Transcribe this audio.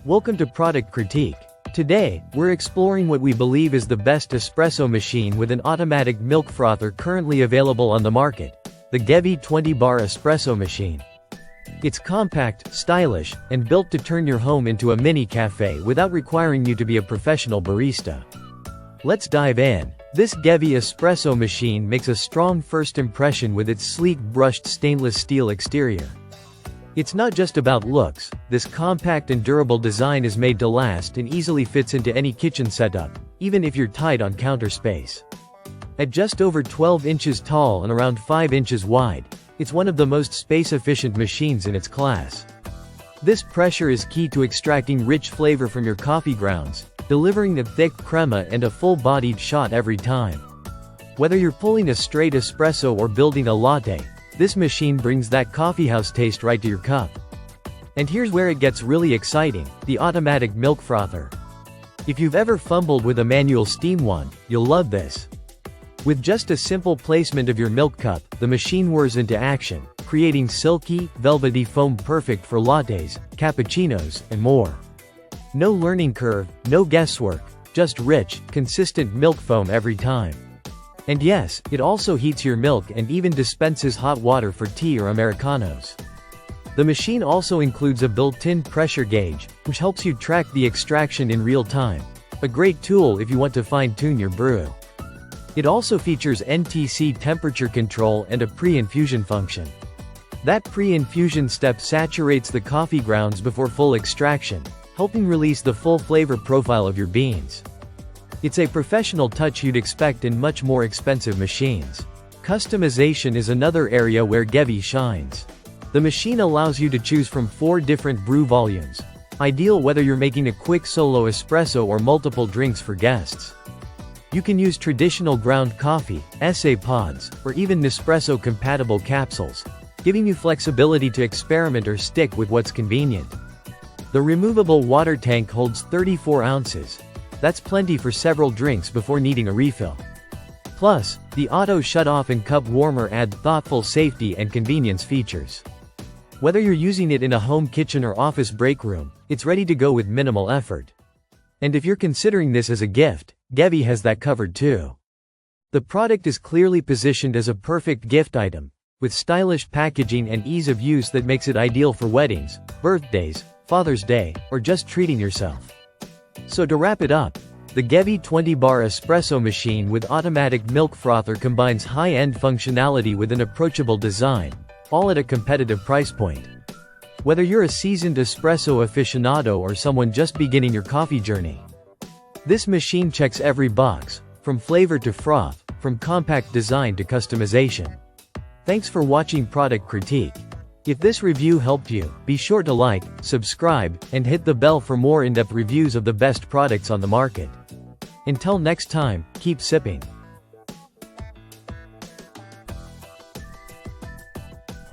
Welcome to Product Critique. Today, we're exploring what we believe is the best espresso machine with an automatic milk frother currently available on the market, the Gevi 20-bar espresso machine. It's compact, stylish, and built to turn your home into a mini cafe without requiring you to be a professional barista. Let's dive in. This Gevi Espresso machine makes a strong first impression with its sleek brushed stainless steel exterior. It's not just about looks, this compact and durable design is made to last and easily fits into any kitchen setup, even if you're tight on counter space. At just over 12 inches tall and around 5 inches wide, it's one of the most space-efficient machines in its class. This pressure is key to extracting rich flavor from your coffee grounds, delivering a thick crema and a full-bodied shot every time. Whether you're pulling a straight espresso or building a latte, this machine brings that coffeehouse taste right to your cup. And here's where it gets really exciting, the automatic milk frother. If you've ever fumbled with a manual steam one, you'll love this. With just a simple placement of your milk cup, the machine whirs into action, creating silky, velvety foam perfect for lattes, cappuccinos, and more. No learning curve, no guesswork, just rich, consistent milk foam every time. And yes, it also heats your milk and even dispenses hot water for tea or Americanos. The machine also includes a built-in pressure gauge, which helps you track the extraction in real time. A great tool if you want to fine-tune your brew. It also features NTC temperature control and a pre-infusion function. That pre-infusion step saturates the coffee grounds before full extraction, helping release the full flavor profile of your beans. It's a professional touch you'd expect in much more expensive machines. Customization is another area where Gevi shines. The machine allows you to choose from 4 different brew volumes, ideal whether you're making a quick solo espresso or multiple drinks for guests. You can use traditional ground coffee, essay pods, or even Nespresso-compatible capsules, giving you flexibility to experiment or stick with what's convenient. The removable water tank holds 34 ounces. That's plenty for several drinks before needing a refill. Plus, the auto shut-off and cup warmer add thoughtful safety and convenience features. Whether you're using it in a home kitchen or office break room, it's ready to go with minimal effort. And if you're considering this as a gift, Gevi has that covered too. The product is clearly positioned as a perfect gift item, with stylish packaging and ease of use that makes it ideal for weddings, birthdays, Father's Day, or just treating yourself. So to wrap it up, the Gevi 20-bar espresso machine with automatic milk frother combines high-end functionality with an approachable design, all at a competitive price point. Whether you're a seasoned espresso aficionado or someone just beginning your coffee journey, this machine checks every box, from flavor to froth, from compact design to customization. Thanks for watching Product Critique. If this review helped you, be sure to like, subscribe, and hit the bell for more in-depth reviews of the best products on the market. Until next time, keep sipping.